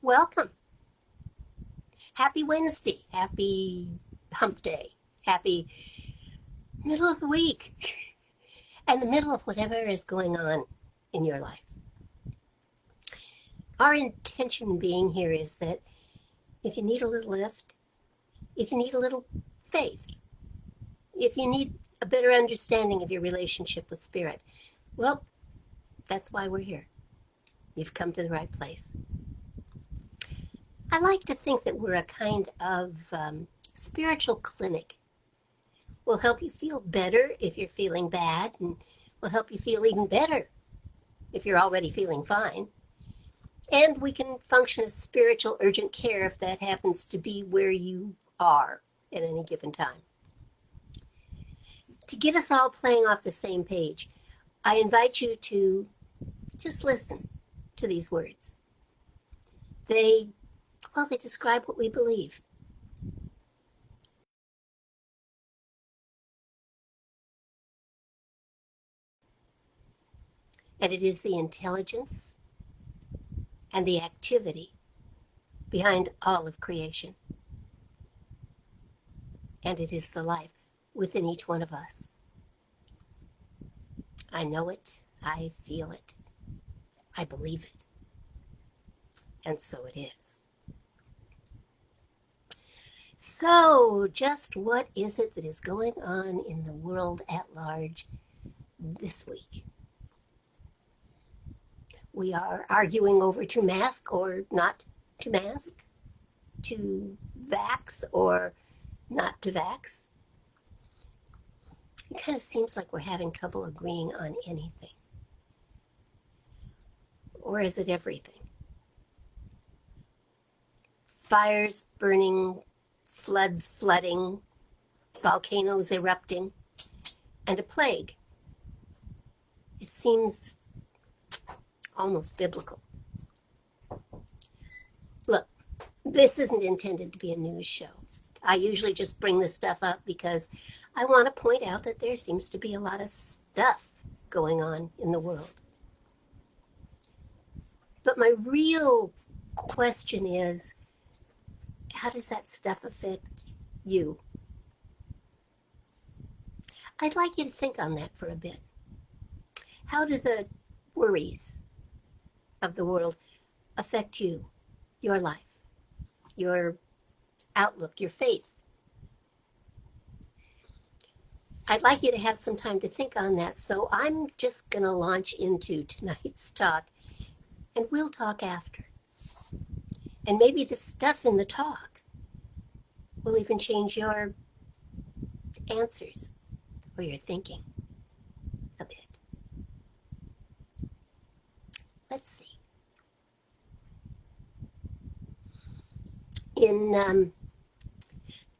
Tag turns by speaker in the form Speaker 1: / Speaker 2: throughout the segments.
Speaker 1: Welcome. Happy Wednesday. Happy hump day. Happy middle of the week. And the middle of whatever is going on in your life. Our intention in being here is that if you need a little lift, if you need a little faith, if you need a better understanding of your relationship with Spirit, well, that's why we're here. You've come to the right place. I like to think that we're a kind of spiritual clinic. We'll help you feel better if you're feeling bad, and we'll help you feel even better if you're already feeling fine. And we can function as spiritual urgent care if that happens to be where you are at any given time. To get us all playing off the same page, I invite you to just listen to these words. They describe what we believe. And it is the intelligence and the activity behind all of creation. And it is the life within each one of us. I know it, I feel it, I believe it, and so it is. So, just what is it that is going on in the world at large this week? We are arguing over to mask or not to mask, to vax or not to vax. It kind of seems like we're having trouble agreeing on anything. Or is it everything? Fires burning, floods flooding, volcanoes erupting, and a plague. It seems almost biblical. Look, this isn't intended to be a news show. I usually just bring this stuff up because I want to point out that there seems to be a lot of stuff going on in the world. But my real question is, how does that stuff affect you? I'd like you to think on that for a bit. How do the worries of the world affect you, your life, your outlook, your faith? I'd like you to have some time to think on that, so I'm just going to launch into tonight's talk, and we'll talk after. And maybe the stuff in the talk will even change your answers or your thinking a bit. Let's see. In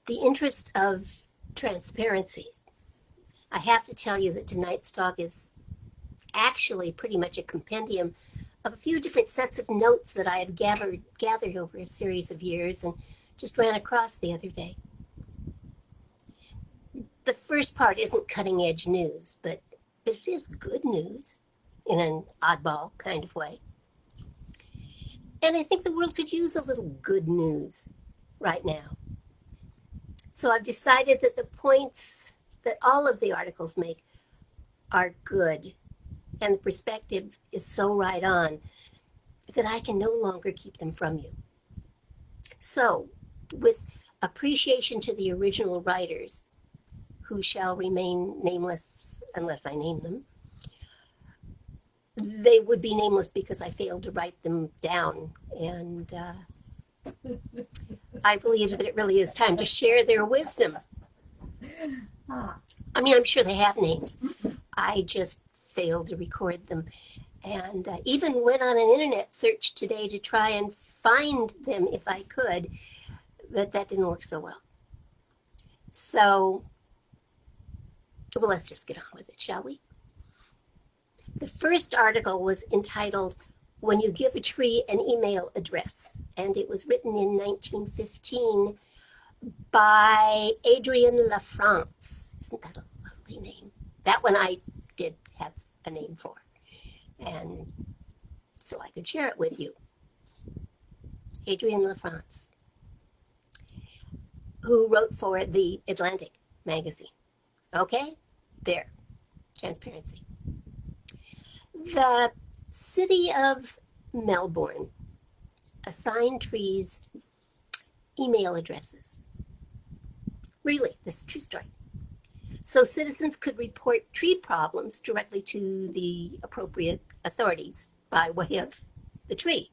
Speaker 1: the interest of transparency, I have to tell you that tonight's talk is actually pretty much a compendium of a few different sets of notes that I have gathered over a series of years and just ran across the other day. The first part isn't cutting edge news, but it is good news in an oddball kind of way. And I think the world could use a little good news right now. So I've decided that the points that all of the articles make are good, and the perspective is so right on that I can no longer keep them from you. So, with appreciation to the original writers, who shall remain nameless unless I name them, they would be nameless because I failed to write them down, and I believe that it really is time to share their wisdom. I mean, I'm sure they have names. I just failed to record them, and even went on an internet search today to try and find them if I could, but that didn't work so well. So, well, let's just get on with it, shall we? The first article was entitled, "When You Give a Tree an Email Address," and it was written in 1915 by Adrienne LaFrance. Isn't that a lovely name? That one I did have a name for, and so I could share it with you. Adrienne LaFrance, who wrote for The Atlantic magazine. Okay? There. Transparency. The city of Melbourne assigned trees email addresses. Really, this is a true story. So citizens could report tree problems directly to the appropriate authorities by way of the tree.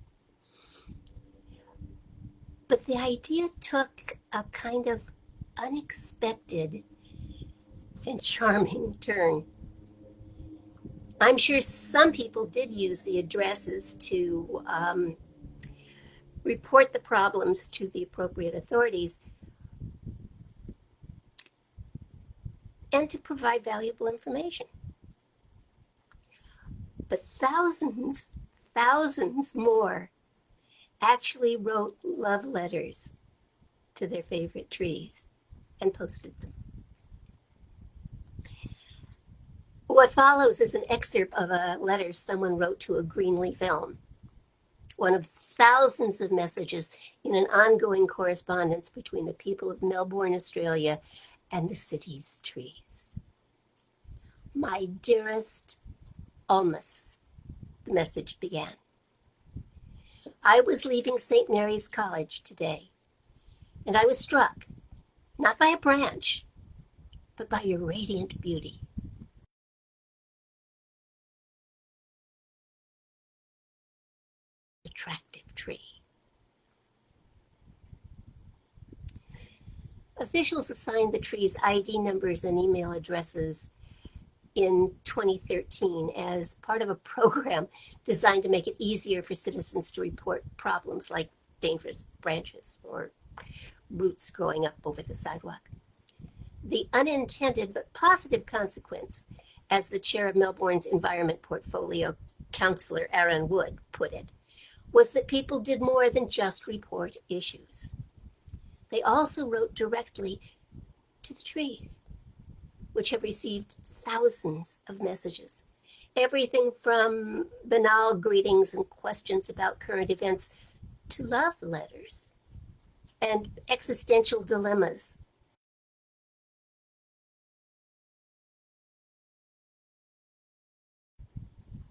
Speaker 1: But the idea took a kind of unexpected and charming turn. I'm sure some people did use the addresses to report the problems to the appropriate authorities and to provide valuable information. But thousands more actually wrote love letters to their favorite trees and posted them. What follows is an excerpt of a letter someone wrote to a Greenleaf elm, one of thousands of messages in an ongoing correspondence between the people of Melbourne, Australia, and the city's trees. My dearest Almas, the message began. I was leaving St. Mary's College today, and I was struck, not by a branch, but by your radiant beauty. Attractive tree. Officials assigned the trees ID numbers and email addresses in 2013 as part of a program designed to make it easier for citizens to report problems like dangerous branches or roots growing up over the sidewalk. The unintended but positive consequence, as the chair of Melbourne's Environment Portfolio, Councillor Aaron Wood, put it, was that people did more than just report issues. They also wrote directly to the trees, which have received thousands of messages. Everything from banal greetings and questions about current events to love letters and existential dilemmas.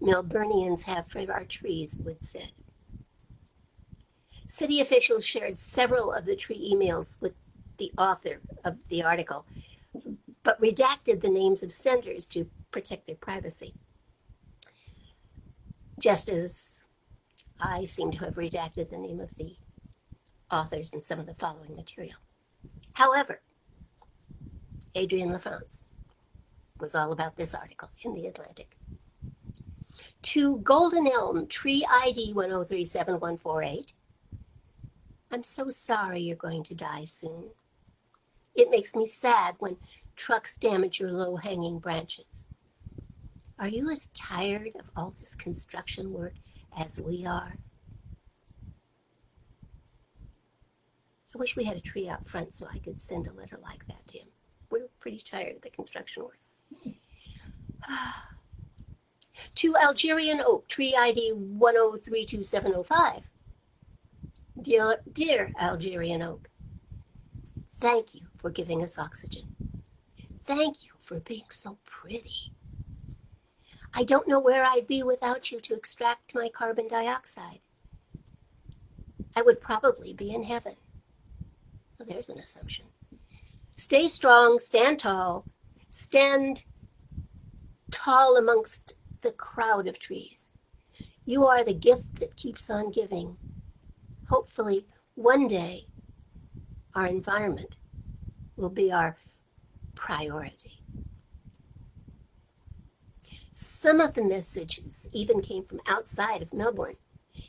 Speaker 1: Melburnians have for our trees, Wood said. City officials shared several of the tree emails with the author of the article, but redacted the names of senders to protect their privacy. Just as I seem to have redacted the name of the authors in some of the following material. However, Adrienne LaFrance was all about this article in The Atlantic. To Golden Elm, tree ID 1037148. I'm so sorry you're going to die soon. It makes me sad when trucks damage your low-hanging branches. Are you as tired of all this construction work as we are? I wish we had a tree out front so I could send a letter like that to him. We're pretty tired of the construction work. To Algerian Oak, tree ID 1032705. Dear Algerian Oak, thank you for giving us oxygen. Thank you for being so pretty. I don't know where I'd be without you to extract my carbon dioxide. I would probably be in heaven. Well, there's an assumption. Stay strong, stand tall amongst the crowd of trees. You are the gift that keeps on giving. Hopefully, one day, our environment will be our priority. Some of the messages even came from outside of Melbourne,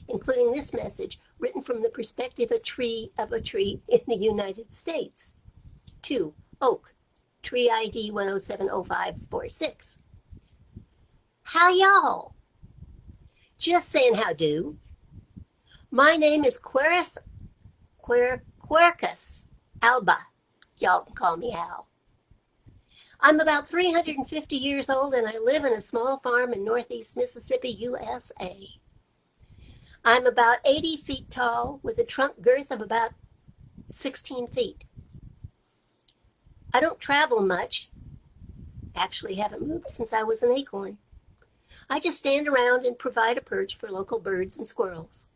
Speaker 1: including this message written from the perspective of a tree in the United States. To Oak, tree ID 1070546. How y'all? Just saying how do. My name is Quercus alba. Y'all can call me Al. I'm about 350 years old and I live in a small farm in northeast Mississippi, USA. I'm about 80 feet tall with a trunk girth of about 16 feet. I don't travel much. Actually, haven't moved since I was an acorn. I just stand around and provide a perch for local birds and squirrels.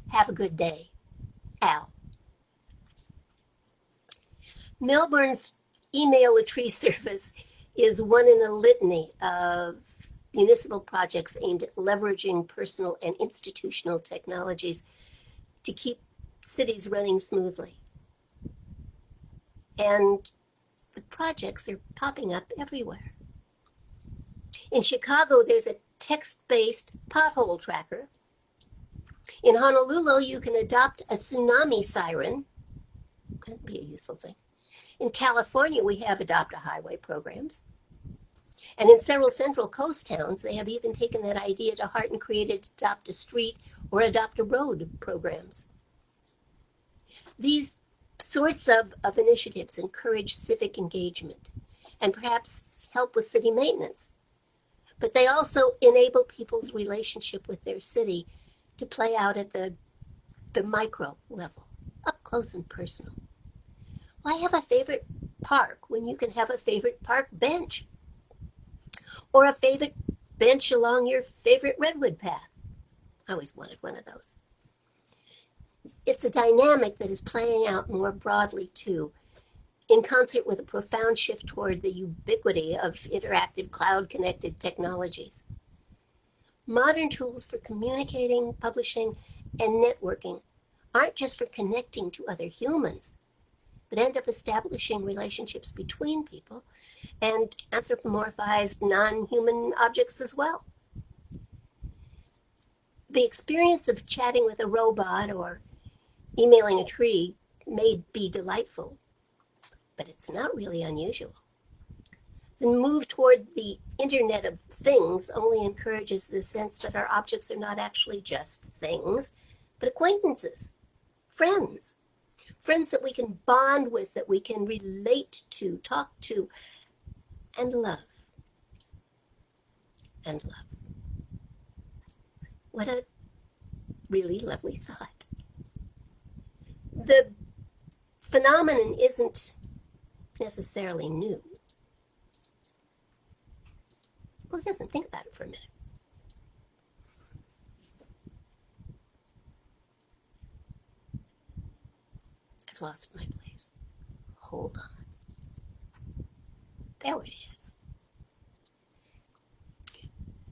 Speaker 1: Have a good day. Al. Melbourne's email a tree service is one in a litany of municipal projects aimed at leveraging personal and institutional technologies to keep cities running smoothly. And the projects are popping up everywhere. In Chicago, there's a text-based pothole tracker. In Honolulu, you can adopt a tsunami siren. That'd be a useful thing. In California, we have adopt a highway programs. And in several Central Coast towns, they have even taken that idea to heart and created adopt a street or adopt a road programs. These sorts of initiatives encourage civic engagement and perhaps help with city maintenance. But they also enable people's relationship with their city to play out at the micro level, up close and personal. Why have a favorite park when you can have a favorite park bench? Or a favorite bench along your favorite redwood path? I always wanted one of those. It's a dynamic that is playing out more broadly, too, in concert with a profound shift toward the ubiquity of interactive cloud-connected technologies. Modern tools for communicating, publishing, and networking aren't just for connecting to other humans, but end up establishing relationships between people and anthropomorphized non-human objects as well. The experience of chatting with a robot or emailing a tree may be delightful, but it's not really unusual. The move toward the Internet of Things only encourages the sense that our objects are not actually just things, but acquaintances, friends that we can bond with, that we can relate to, talk to, and love. And love. What a really lovely thought. The phenomenon isn't necessarily new. Well, just think about it for a minute. I've lost my place. Hold on. There it is.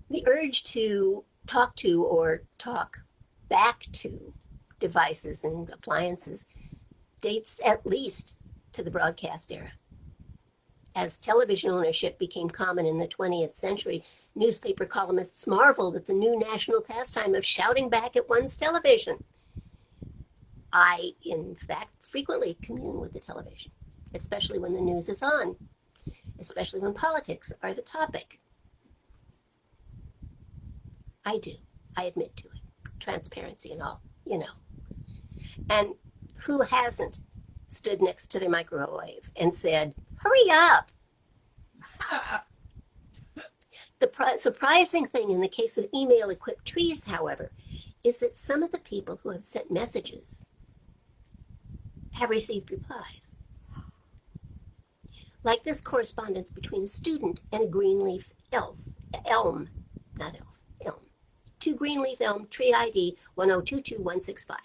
Speaker 1: The urge to talk to or talk back to devices and appliances dates at least to the broadcast era. As television ownership became common in the 20th century, newspaper columnists marveled at the new national pastime of shouting back at one's television. I, in fact, frequently commune with the television, especially when the news is on, especially when politics are the topic. I do. I admit to it. Transparency and all, you know. And who hasn't stood next to their microwave and said, "Hurry up"? The surprising thing in the case of email-equipped trees, however, is that some of the people who have sent messages have received replies. Like this correspondence between a student and a greenleaf elm. 2 greenleaf elm, tree ID 1022165.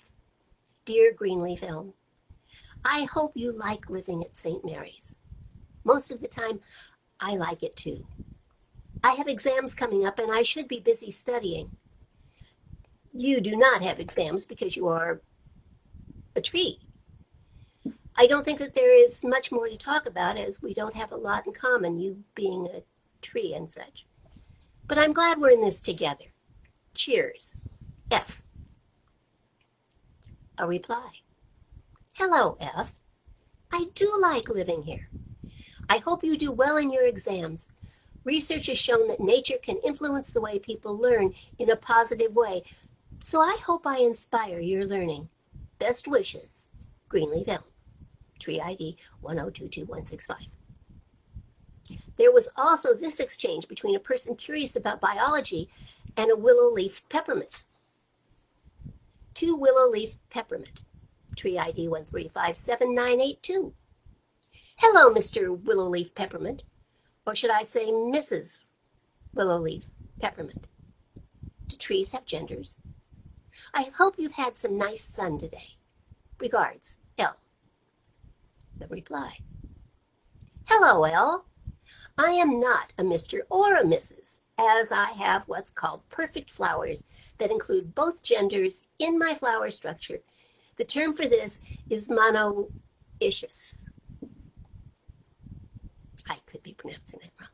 Speaker 1: Dear greenleaf elm, I hope you like living at St. Mary's. Most of the time, I like it too. I have exams coming up and I should be busy studying. You do not have exams because you are a tree. I don't think that there is much more to talk about as we don't have a lot in common, you being a tree and such. But I'm glad we're in this together. Cheers. F. A reply. Hello, F. I do like living here. I hope you do well in your exams. Research has shown that nature can influence the way people learn in a positive way, so I hope I inspire your learning. Best wishes, Greenleaf Elm. Tree ID 1022165. There was also this exchange between a person curious about biology and a willow leaf peppermint. to willow leaf peppermint, tree ID 1357982. Hello, Mr. Willow Leaf Peppermint, or should I say Mrs. Willow Leaf Peppermint? Do trees have genders? I hope you've had some nice sun today. Regards, L. The reply. Hello, L. I am not a Mr. or a Mrs., as I have what's called perfect flowers that include both genders in my flower structure. The term for this is monoecious. I could be pronouncing that wrong.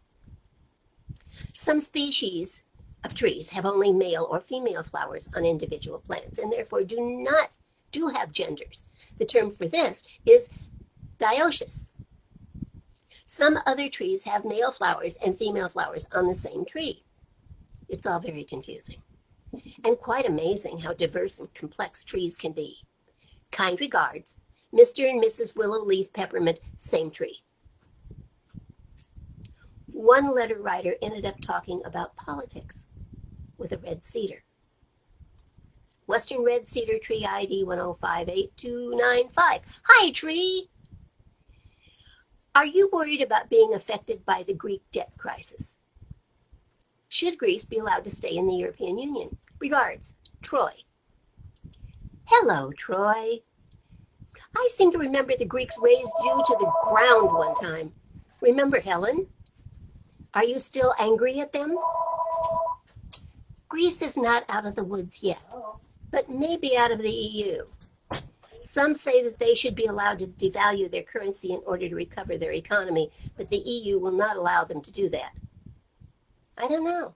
Speaker 1: Some species of trees have only male or female flowers on individual plants and therefore do have genders. The term for this is dioecious. Some other trees have male flowers and female flowers on the same tree. It's all very confusing and quite amazing how diverse and complex trees can be. Kind regards, Mr. and Mrs. Willow Leaf Peppermint, same tree. One letter writer ended up talking about politics with a red cedar. Western red cedar tree ID 1058295. Hi, tree! Are you worried about being affected by the Greek debt crisis? Should Greece be allowed to stay in the European Union? Regards, Troy. Hello, Troy. I seem to remember the Greeks razed you to the ground one time. Remember Helen? Are you still angry at them? Greece is not out of the woods yet, but maybe out of the EU. Some say that they should be allowed to devalue their currency in order to recover their economy, but the EU will not allow them to do that. I don't know.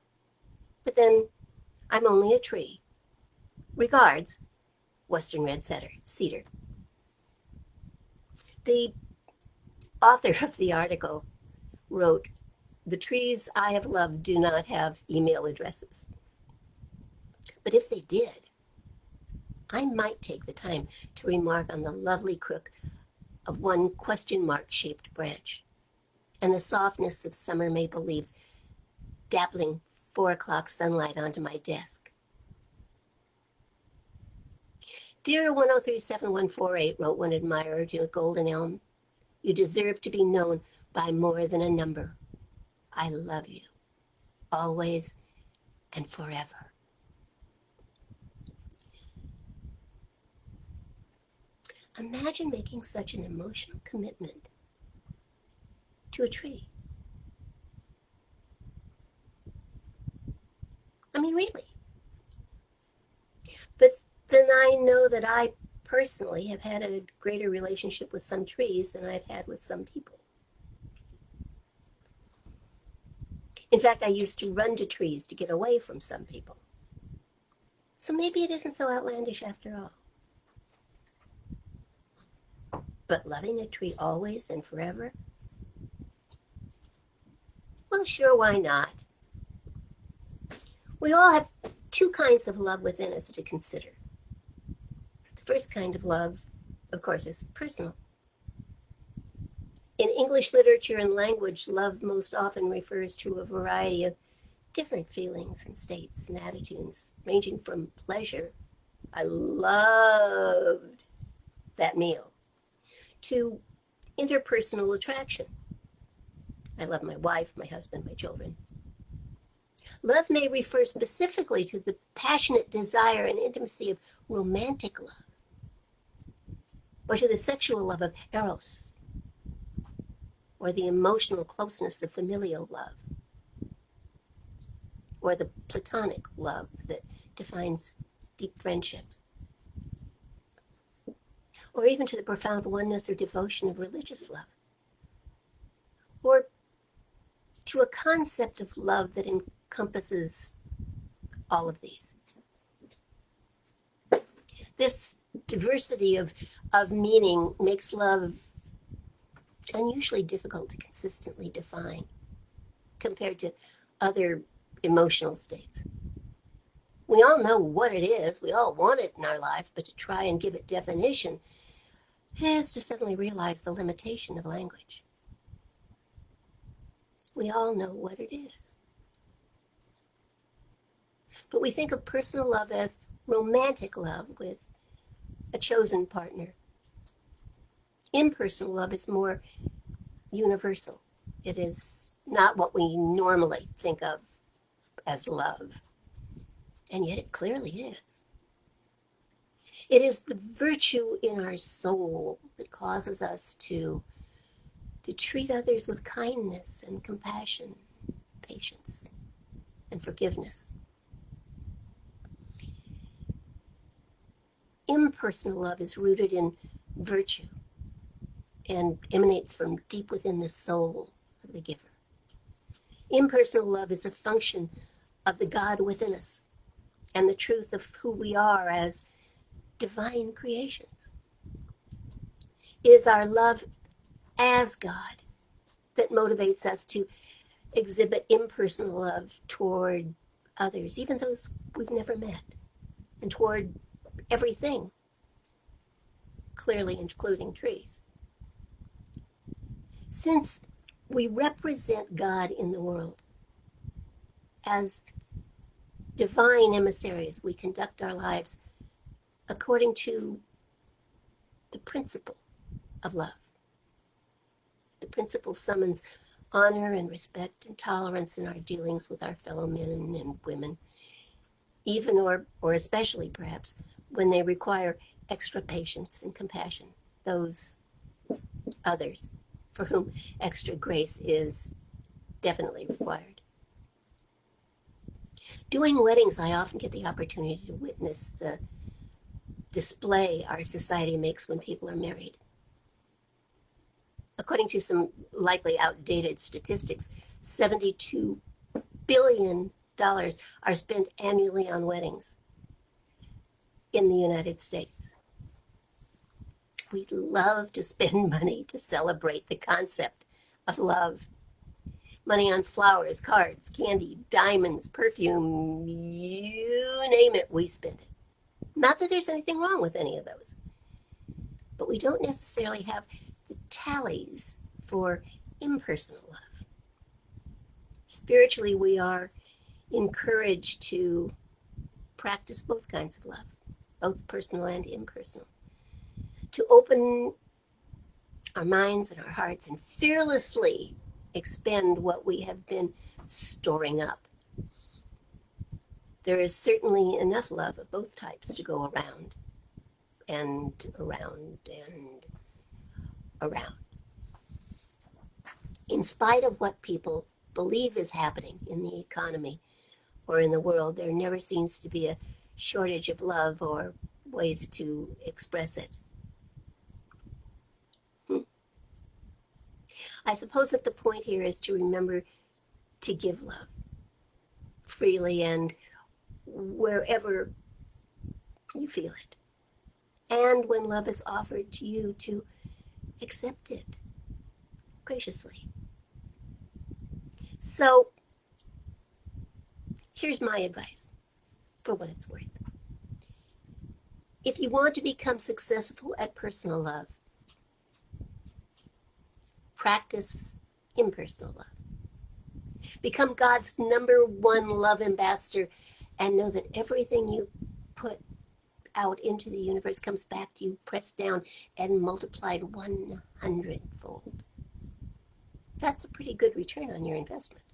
Speaker 1: But then, I'm only a tree. Regards, Western red cedar. The author of the article wrote, "The trees I have loved do not have email addresses. But if they did, I might take the time to remark on the lovely crook of one question mark shaped branch and the softness of summer maple leaves dappling 4 o'clock sunlight onto my desk." Dear 1037148, wrote one admirer to a golden elm, "You deserve to be known by more than a number. I love you, always and forever." Imagine making such an emotional commitment to a tree. I mean, really. But then I know that I personally have had a greater relationship with some trees than I've had with some people. In fact, I used to run to trees to get away from some people. So maybe it isn't so outlandish after all. But loving a tree always and forever? Well, sure, why not? We all have two kinds of love within us to consider. The first kind of love, of course, is personal. In English literature and language, love most often refers to a variety of different feelings and states and attitudes, ranging from pleasure, I loved that meal, to interpersonal attraction. I love my wife, my husband, my children. Love may refer specifically to the passionate desire and intimacy of romantic love, or to the sexual love of eros, or the emotional closeness of familial love, or the platonic love that defines deep friendship, or even to the profound oneness or devotion of religious love, or to a concept of love that encompasses all of these. This diversity of meaning makes love unusually difficult to consistently define compared to other emotional states. We all know what it is, we all want it in our life, but to try and give it definition is to suddenly realize the limitation of language. We all know what it is. But we think of personal love as romantic love with a chosen partner. Impersonal love is more universal. It is not what we normally think of as love, and yet it clearly is. It is the virtue in our soul that causes us to treat others with kindness and compassion, patience, and forgiveness. Impersonal love is rooted in virtue and emanates from deep within the soul of the giver. Impersonal love is a function of the God within us and the truth of who we are as divine creations. It is our love as God that motivates us to exhibit impersonal love toward others, even those we've never met, and toward everything, clearly including trees. Since we represent God in the world as divine emissaries, we conduct our lives according to the principle of love. The principle summons honor and respect and tolerance in our dealings with our fellow men and women, even or especially perhaps when they require extra patience and compassion, those others for whom extra grace is definitely required. Doing weddings, I often get the opportunity to witness the display our society makes when people are married. According to some likely outdated statistics, $72 billion are spent annually on weddings in the United States. We love to spend money to celebrate the concept of love. Money on flowers, cards, candy, diamonds, perfume, you name it, we spend it. Not that there's anything wrong with any of those, but we don't necessarily have the tallies for impersonal love. Spiritually, we are encouraged to practice both kinds of love, both personal and impersonal, to open our minds and our hearts and fearlessly expend what we have been storing up. There is certainly enough love of both types to go around and around and around. In spite of what people believe is happening in the economy or in the world, there never seems to be a shortage of love or ways to express it. I suppose that the point here is to remember to give love freely and wherever you feel it. And when love is offered to you, to accept it graciously. So here's my advice for what it's worth. If you want to become successful at personal love, practice impersonal love. Become God's #1 love ambassador and know that everything you put out into the universe comes back to you, pressed down and multiplied 100-fold. That's a pretty good return on your investment.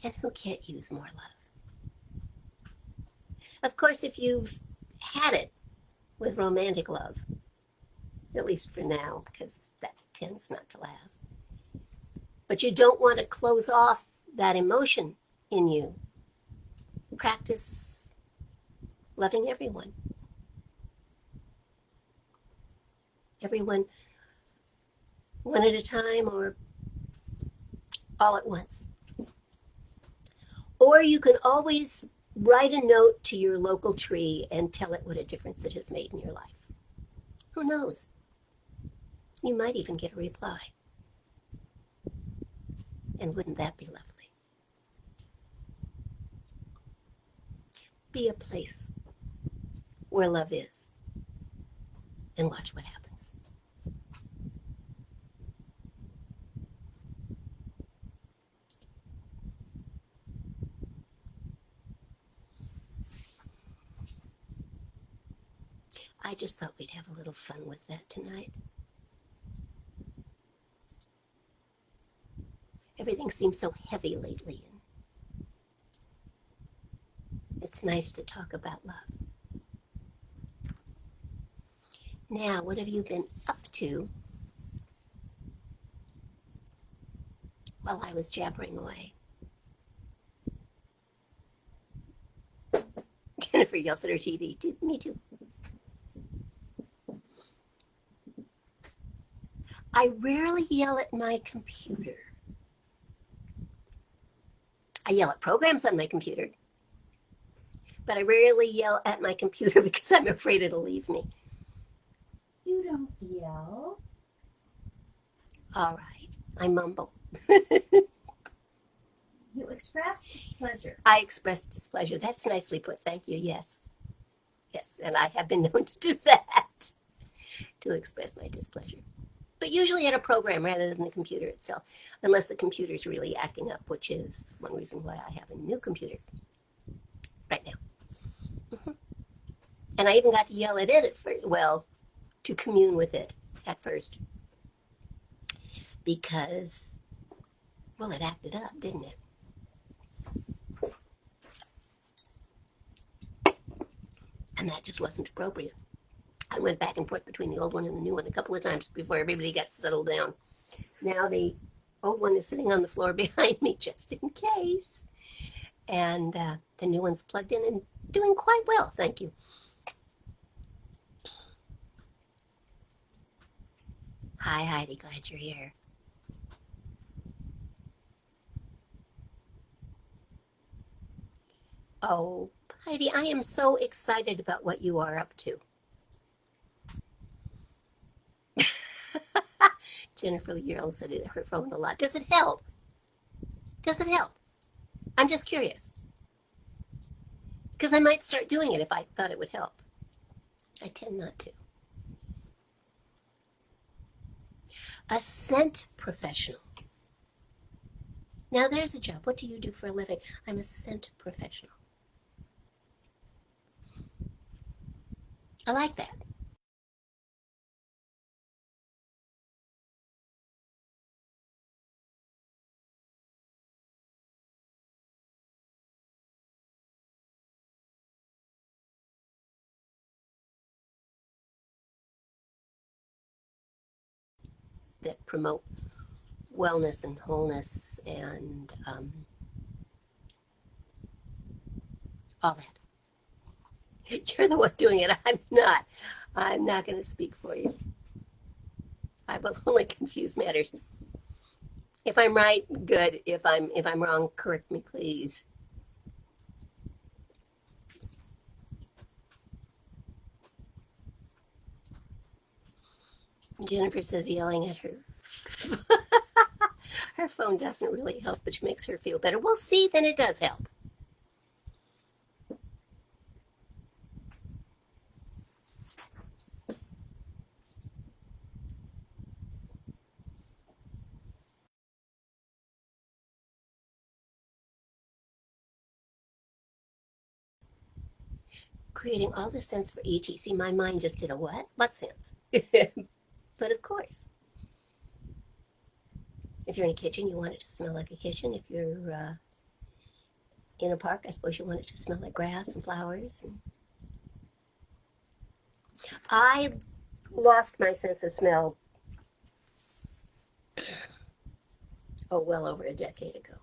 Speaker 1: And who can't use more love? Of course, if you've had it with romantic love, at least for now, because that tends not to last, but you don't want to close off that emotion in you, practice loving everyone. Everyone one at a time or all at once. Or you can always write a note to your local tree and tell it what a difference it has made in your life. Who knows? You might even get a reply. And wouldn't that be lovely? Be a place where love is and watch what happens. I just thought we'd have a little fun with that tonight. Everything seems so heavy lately, and it's nice to talk about love. Now, what have you been up to while I was jabbering away? Jennifer yells at her TV. Me too. I rarely yell at my computer. I yell at programs on my computer, but I rarely yell at my computer because I'm afraid it'll leave me.
Speaker 2: You don't yell.
Speaker 1: All right, I mumble.
Speaker 2: You express displeasure.
Speaker 1: I express displeasure. That's nicely put. Thank you. Yes. Yes, and I have been known to do that, to express my displeasure. But usually at a program rather than the computer itself, unless the computer's really acting up, which is one reason why I have a new computer right now. And I even got to yell at it at first, well, to commune with it at first. Because, well, it acted up, didn't it? And that just wasn't appropriate. I went back and forth between the old one and the new one a couple of times before everybody got settled down. Now the old one is sitting on the floor behind me just in case. And the new one's plugged in and doing quite well, thank you. Hi, Heidi, glad you're here. Oh, Heidi, I am so excited about what you are up to. Jennifer yells at her phone a lot. Does it help? Does it help? I'm just curious. Because I might start doing it if I thought it would help. I tend not to. A scent professional. Now there's a job. What do you do for a living? I'm a scent professional. I like that. That promote wellness and wholeness and all that. You're the one doing it. I'm not. I'm not going to speak for you. I will only confuse matters. If I'm right, good. If I'm wrong, correct me, please. Jennifer says yelling at her. Her phone doesn't really help, which makes her feel better. Well, see, then it does help. Creating all the scents for ET. My mind just did a what? What sense? But of course, if you're in a kitchen, you want it to smell like a kitchen. If you're in a park, I suppose you want it to smell like grass and flowers. I lost my sense of smell, oh, well over a decade ago.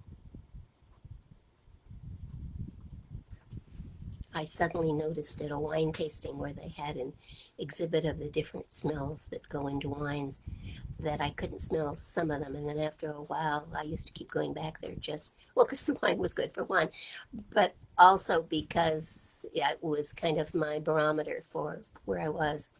Speaker 1: I suddenly noticed at a wine tasting where they had an exhibit of the different smells that go into wines that I couldn't smell some of them. And then after a while, I used to keep going back there just, well, because the wine was good for one, but also because it was kind of my barometer for where I was.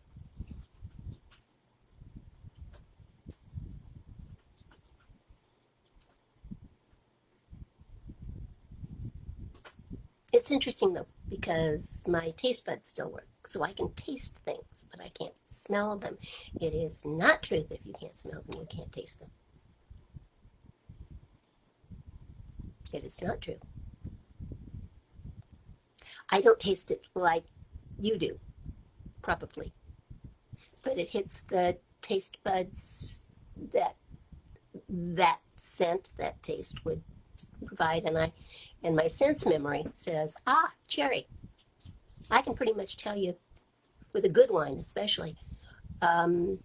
Speaker 1: It's interesting though, because my taste buds still work. So I can taste things, but I can't smell them. It is not true that if you can't smell them, you can't taste them. It is not true. I don't taste it like you do. probably. But it hits the taste buds that that scent, that taste would provide, and my sense memory says, cherry. I can pretty much tell you, with a good wine especially, um,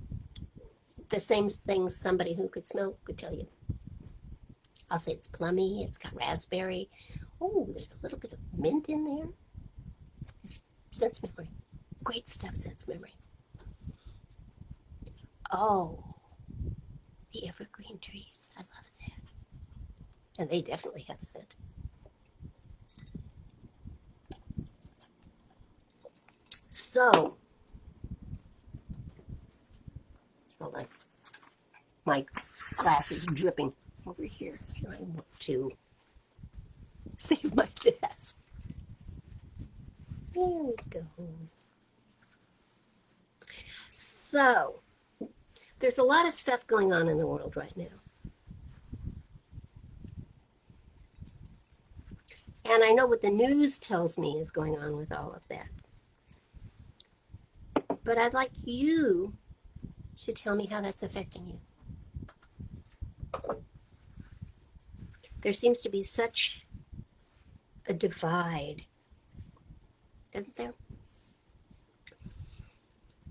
Speaker 1: the same things somebody who could smell could tell you. I'll say it's plummy, it's got raspberry. Oh, there's a little bit of mint in there. Sense memory. Great stuff, sense memory. Oh, the evergreen trees. I love that. And they definitely have a scent. So, hold on. My glass is dripping over here. I want to save my desk. There we go. So, there's a lot of stuff going on in the world right now. And I know what the news tells me is going on with all of that. But I'd like you to tell me how that's affecting you. There seems to be such a divide, isn't there?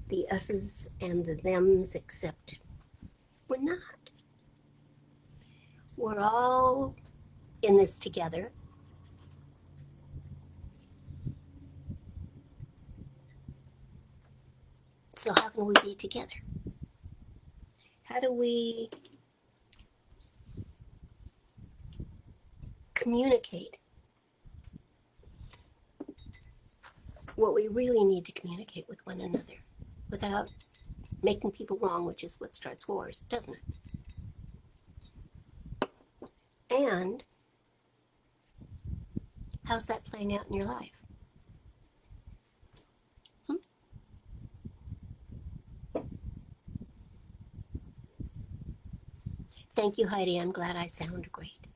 Speaker 1: The us's and the them's, except we're not. We're all in this together. So how can we be together? How do we communicate what we really need to communicate with one another without making people wrong, which is what starts wars, doesn't it? And how's that playing out in your life? Thank you, Heidi. I'm glad I sound great.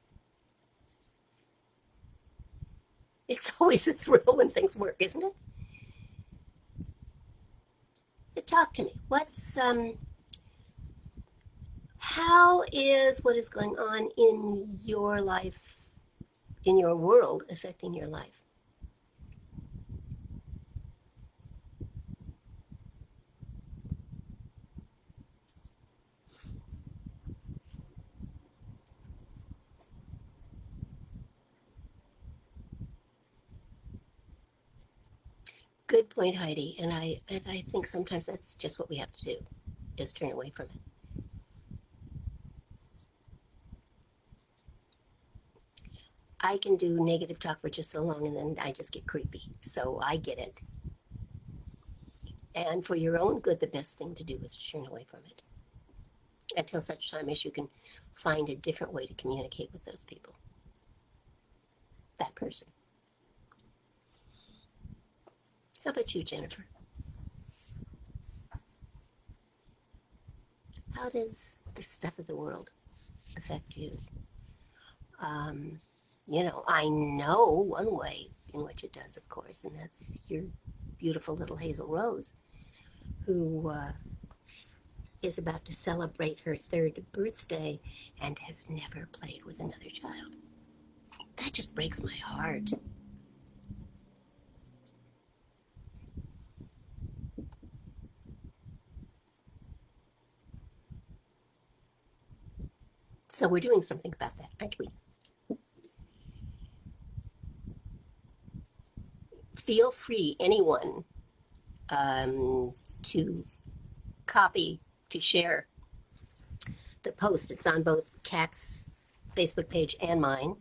Speaker 1: It's always a thrill when things work, isn't it? But talk to me. How is what is going on in your life, in your world, affecting your life? Good point, Heidi. And I think sometimes that's just what we have to do, is turn away from it. I can do negative talk for just so long and then I just get creepy. So I get it. And for your own good, the best thing to do is to turn away from it until such time as you can find a different way to communicate with those people, that person. How about you, Jennifer? How does the stuff of the world affect you? I know one way in which it does, of course, and that's your beautiful little Hazel Rose, who is about to celebrate her 3rd birthday and has never played with another child. That just breaks my heart. So we're doing something about that, aren't we? Feel free, anyone, to copy, to share the post. It's on both CAC's Facebook page and mine.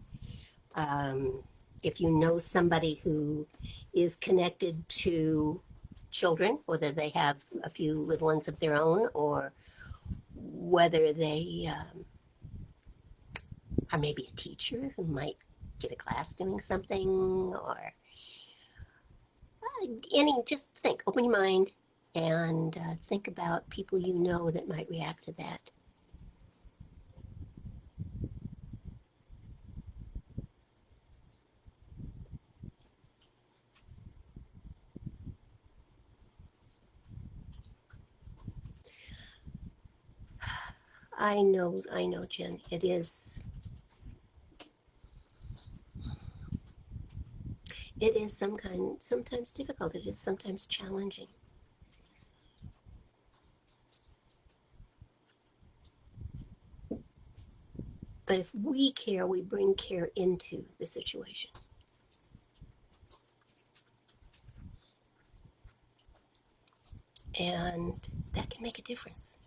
Speaker 1: If you know somebody who is connected to children, whether they have a few little ones of their own or whether they are maybe a teacher who might get a class doing something, or just think, open your mind and think about people you know that might react to that. I know, Jen. It is sometimes difficult. It is sometimes challenging. But if we care, we bring care into the situation. And that can make a difference.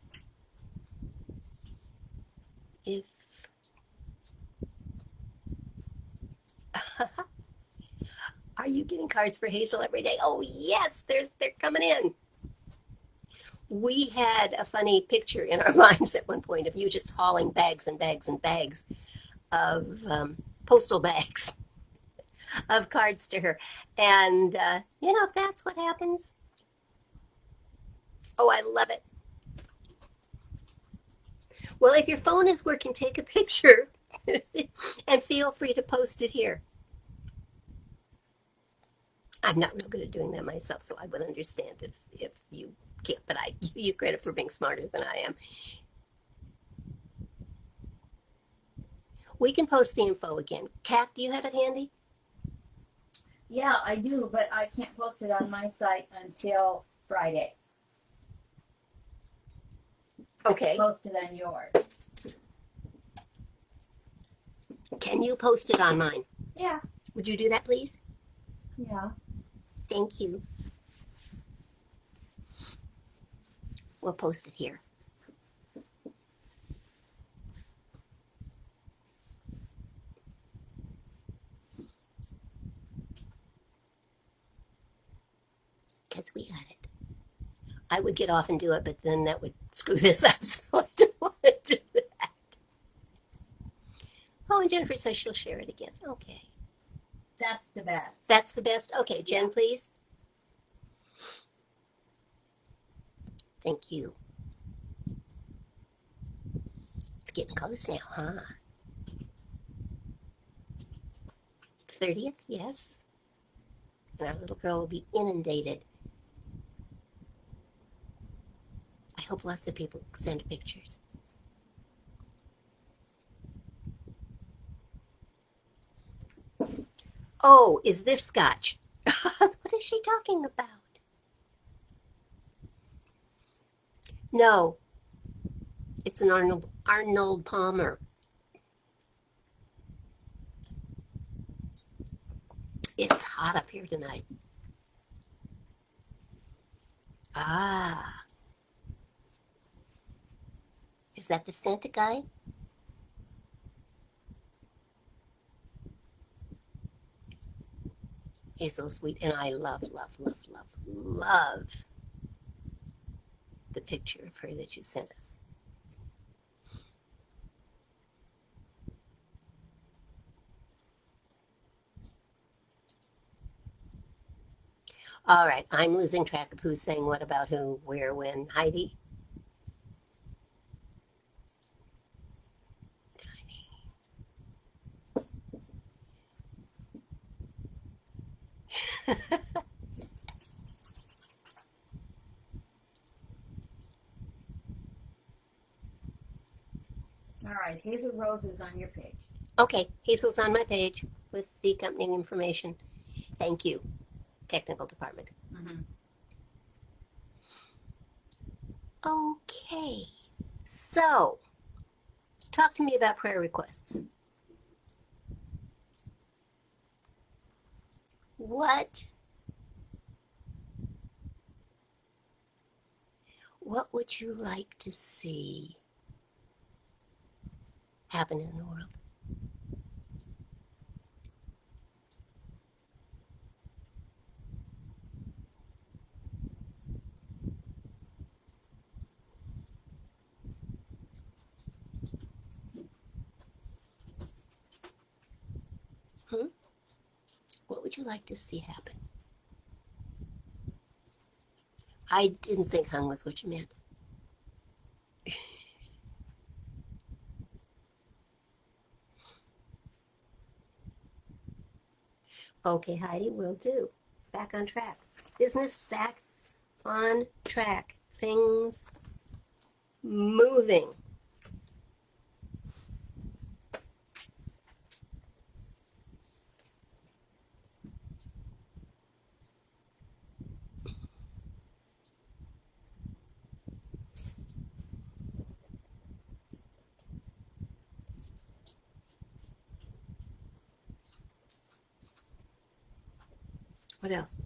Speaker 1: If Are you getting cards for Hazel every day? Oh yes, they're coming in. We had a funny picture in our minds at one point of you just hauling bags and bags and bags of postal bags of cards to her. And, if that's what happens, oh, I love it. Well, if your phone is working, take a picture and feel free to post it here. I'm not real good at doing that myself, so I would understand if you can't, but I give you credit for being smarter than I am. We can post the info again. Kat, do you have it handy?
Speaker 2: Yeah, I do, but I can't post it on my site until Friday.
Speaker 1: Okay.
Speaker 2: Post it on yours.
Speaker 1: Can you post it on mine?
Speaker 2: Yeah.
Speaker 1: Would you do that, please?
Speaker 2: Yeah.
Speaker 1: Thank you. We'll post it here. Because we got it. I would get off and do it, but then that would screw this up, so I don't want to do that. Oh, and Jennifer says she'll share it again. Okay.
Speaker 2: That's the best.
Speaker 1: That's the best? Okay, Jen, please. Thank you. It's getting close now, huh? 30th, yes. And our little girl will be inundated. I hope lots of people send pictures. Oh, is this scotch? What is she talking about? No, it's an Arnold Palmer. It's hot up here tonight. Ah, is that the Santa guy? He's so sweet, and I love, love, love, love, love the picture of her that you sent us. All right, I'm losing track of who's saying what about who, where, when. Heidi?
Speaker 2: All right, Hazel Rose is on your page.
Speaker 1: Okay, Hazel's on my page with the accompanying information. Thank you, technical department.
Speaker 2: Mm-hmm.
Speaker 1: Okay, so talk to me about prayer requests. What would you like to see happen in the world? What would you like to see happen? I didn't think hung was what you meant. Okay, Heidi, will do. Back on track. Business back on track. Things moving. What else?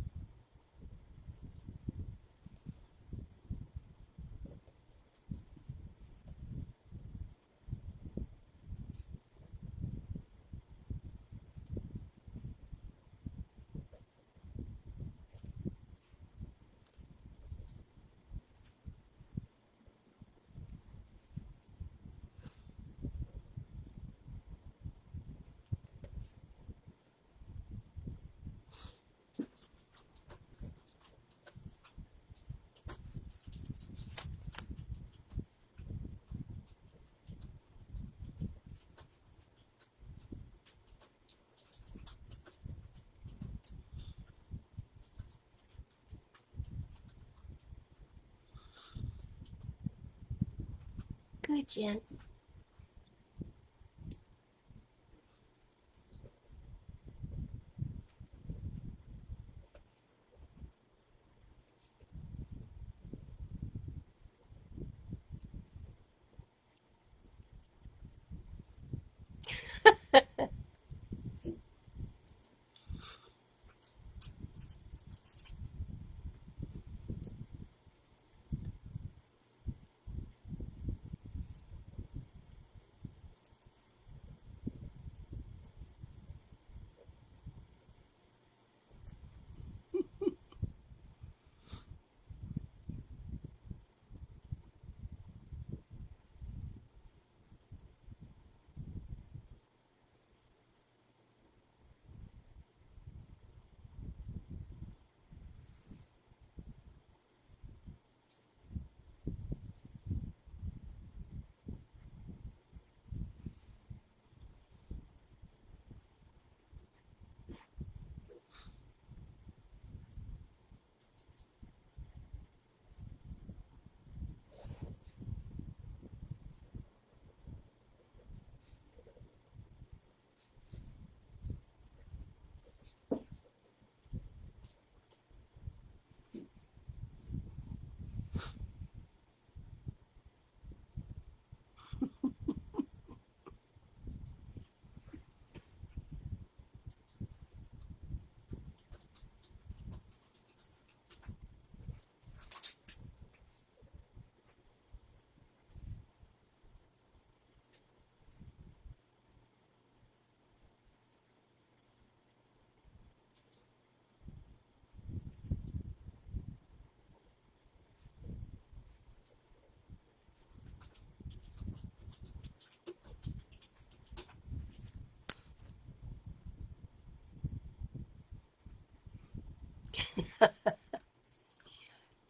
Speaker 1: Good, Jen.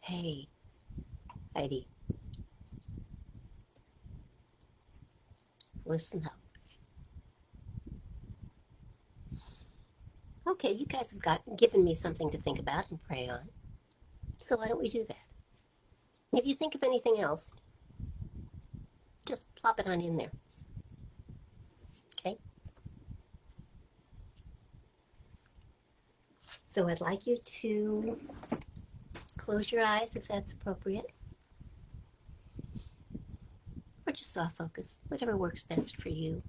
Speaker 1: Hey, Heidi, listen up. Okay, you guys have given me something to think about and pray on. So why don't we do that? If you think of anything else, just plop it on in there. Okay? So I'd like you to close your eyes if that's appropriate. Or just soft focus, whatever works best for you.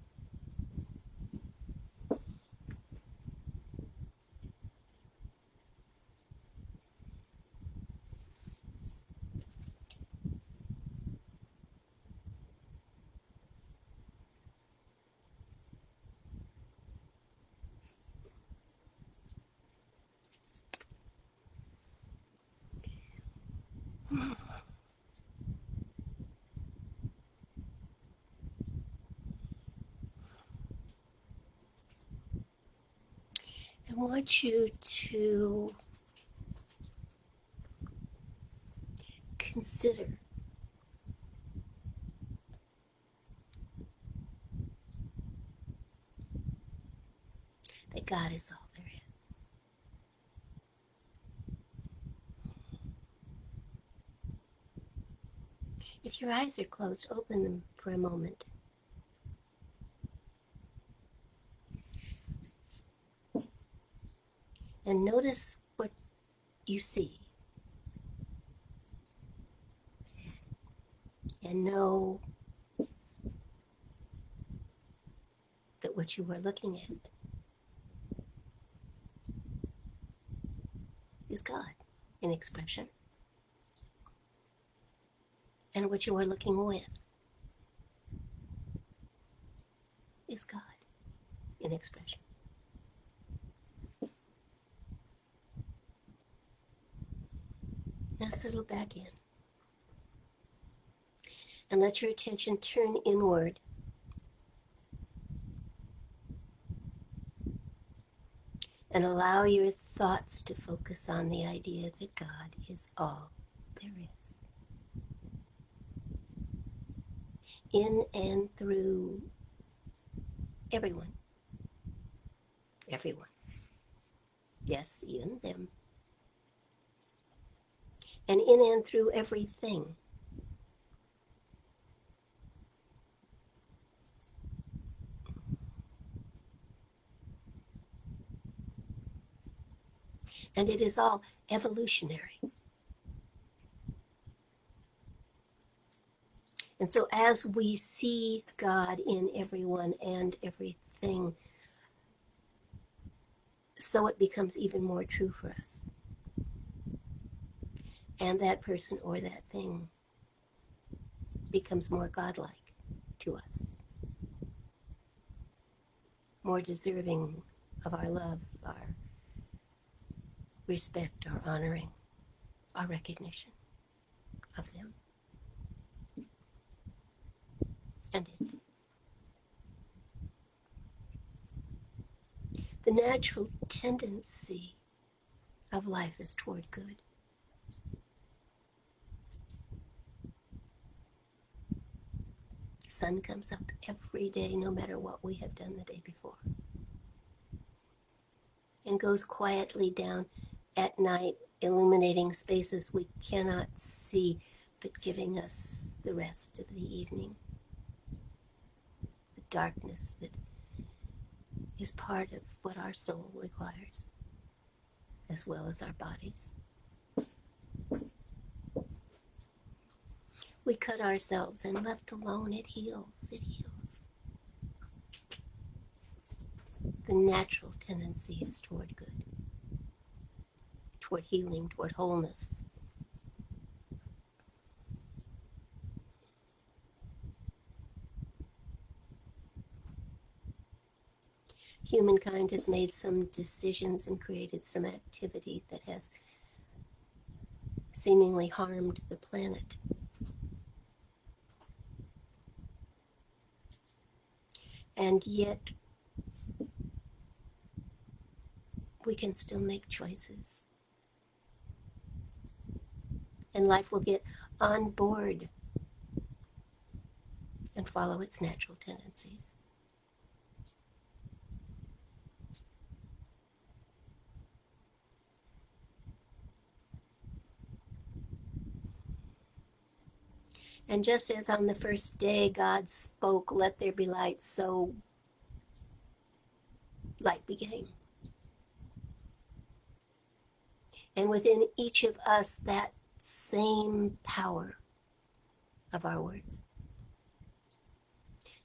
Speaker 1: I want you to consider that God is all there is. If your eyes are closed, open them for a moment. And notice what you see. And know that what you are looking at is God in expression. And what you are looking with is God in expression. Now settle back in and let your attention turn inward. And allow your thoughts to focus on the idea that God is all there is. In and through everyone. Everyone. Yes, even them. And in and through everything. And it is all evolutionary. And so as we see God in everyone and everything, so it becomes even more true for us. And that person or that thing becomes more godlike to us, more deserving of our love, our respect, our honoring, our recognition of them and it. The natural tendency of life is toward good. The sun comes up every day, no matter what we have done the day before, and goes quietly down at night, illuminating spaces we cannot see, but giving us the rest of the evening, the darkness that is part of what our soul requires, as well as our bodies. We cut ourselves, and left alone, it heals. It heals. The natural tendency is toward good, toward healing, toward wholeness. Humankind has made some decisions and created some activity that has seemingly harmed the planet. And yet, we can still make choices. And life will get on board and follow its natural tendencies. And just as on the first day God spoke, "Let there be light," so light became. And within each of us, that same power of our words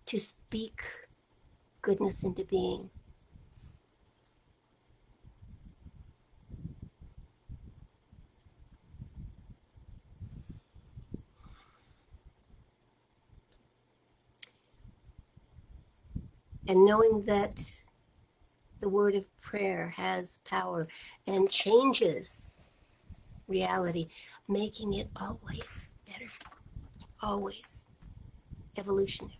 Speaker 1: to speak goodness into being. And knowing that the word of prayer has power and changes reality, making it always better, always evolutionary.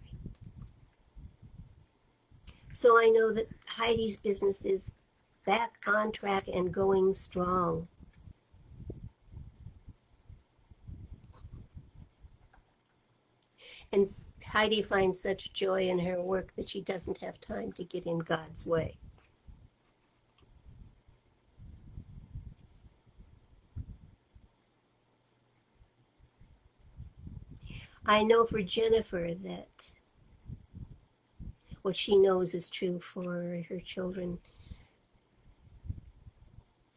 Speaker 1: So I know that Heidi's business is back on track and going strong. And Heidi finds such joy in her work that she doesn't have time to get in God's way. I know for Jennifer that what she knows is true for her children,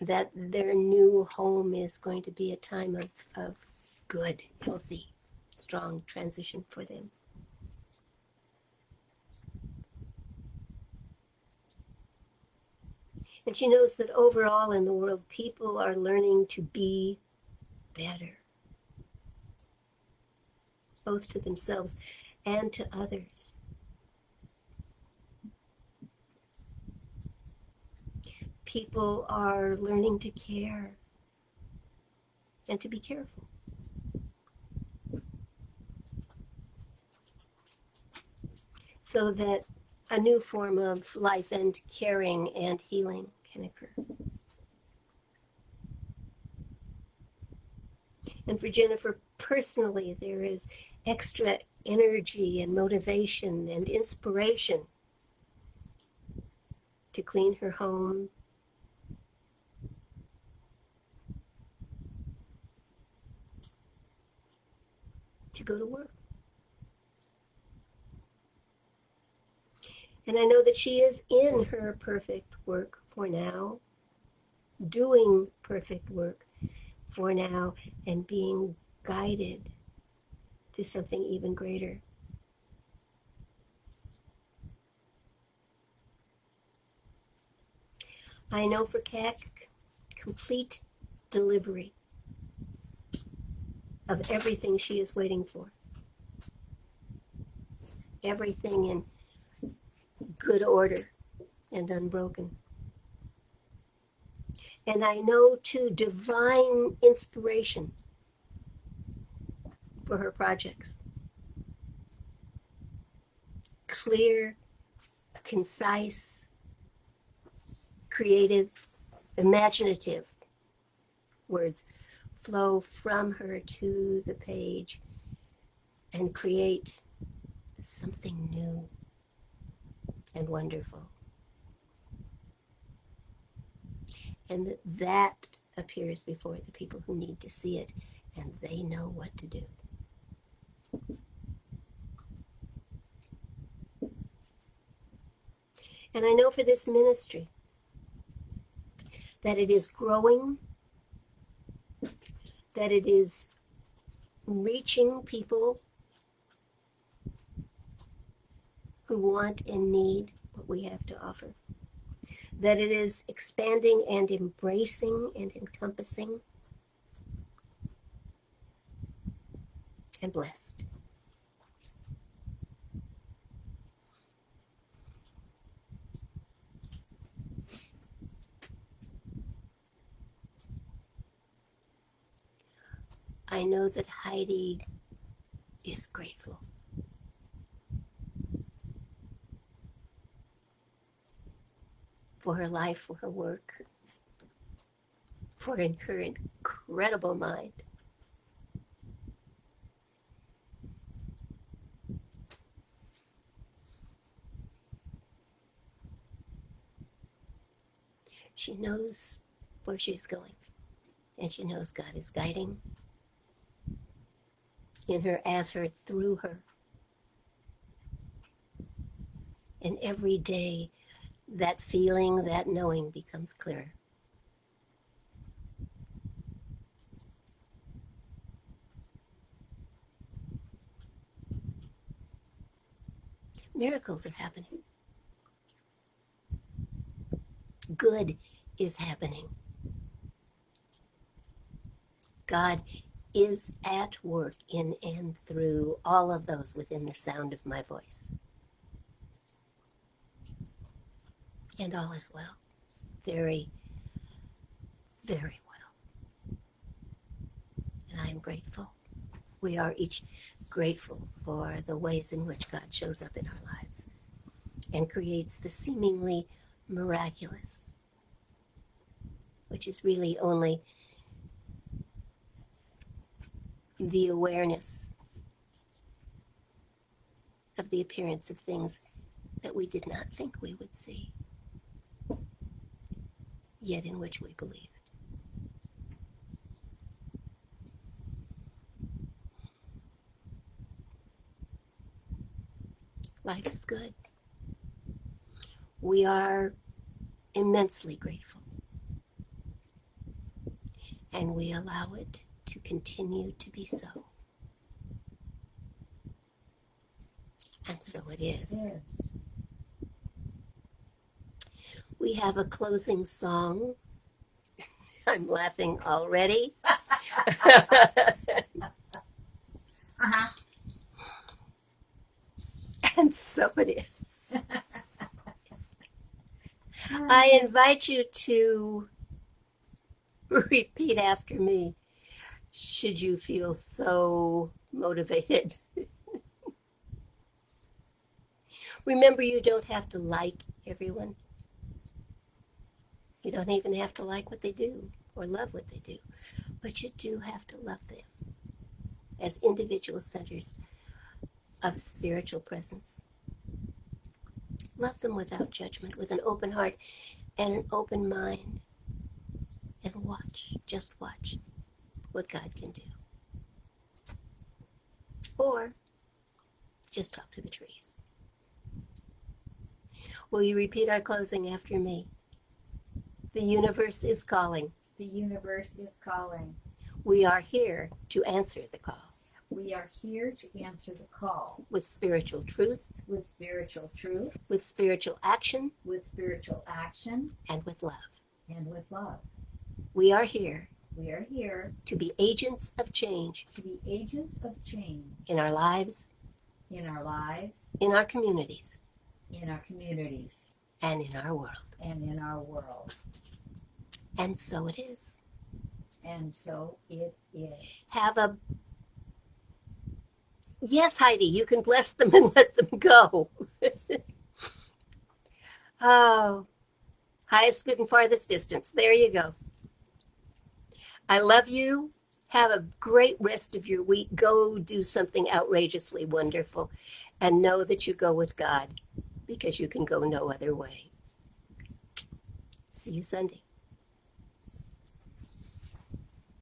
Speaker 1: that their new home is going to be a time of good, healthy, strong transition for them. And she knows that overall in the world, people are learning to be better, both to themselves and to others. People are learning to care and to be careful. So that a new form of life and caring and healing can occur. And for Jennifer personally, there is extra energy and motivation and inspiration to clean her home, to go to work. And I know that she is in her perfect work for now, doing perfect work for now, and being guided to something even greater. I know for Kat, complete delivery of everything she is waiting for. Everything in good order and unbroken. And I know too divine inspiration for her projects. Clear, concise, creative, imaginative words flow from her to the page and create something new and wonderful. And that appears before the people who need to see it, and they know what to do. And I know for this ministry that it is growing, that it is reaching people who want and need what we have to offer, that it is expanding and embracing and encompassing and blessed. I know that Heidi is grateful. For her life, for her work, for her incredible mind. She knows where she is going, and she knows God is guiding in her, as her, through her. And every day, that feeling, that knowing becomes clearer. Miracles are happening. Good is happening. God is at work in and through all of those within the sound of my voice. And all is well. Very, very well. And I am grateful. We are each grateful for the ways in which God shows up in our lives and creates the seemingly miraculous, which is really only the awareness of the appearance of things that we did not think we would see, yet in which we believe. Life is good. We are immensely grateful, and we allow it to continue to be so. And so it is.
Speaker 2: Yes.
Speaker 1: we have a closing song. I'm laughing already.
Speaker 2: Uh-huh.
Speaker 1: And so it is. I invite you to repeat after me, should you feel so motivated. Remember, you don't have to like everyone. You don't even have to like what they do or love what they do, but you do have to love them as individual centers of spiritual presence. Love them without judgment, with an open heart and an open mind, and watch, just watch what God can do. Or just talk to the trees. Will you repeat our closing after me? The universe is calling.
Speaker 2: The universe is calling.
Speaker 1: We are here to answer the call.
Speaker 2: We are here to answer the call
Speaker 1: With spiritual truth,
Speaker 2: with spiritual truth,
Speaker 1: with spiritual action,
Speaker 2: with spiritual action,
Speaker 1: and with love.
Speaker 2: and with love.
Speaker 1: We are here
Speaker 2: We are here
Speaker 1: to be agents of change
Speaker 2: to be agents of change
Speaker 1: in our lives,
Speaker 2: in our lives,
Speaker 1: in our communities,
Speaker 2: in our communities,
Speaker 1: and in our world.
Speaker 2: and in our world.
Speaker 1: And so it is.
Speaker 2: And so it is.
Speaker 1: Have a... Yes, Heidi, you can bless them and let them go. Oh, highest good and farthest distance. There you go. I love you. Have a great rest of your week. Go do something outrageously wonderful and know that you go with God because you can go no other way. See you Sunday.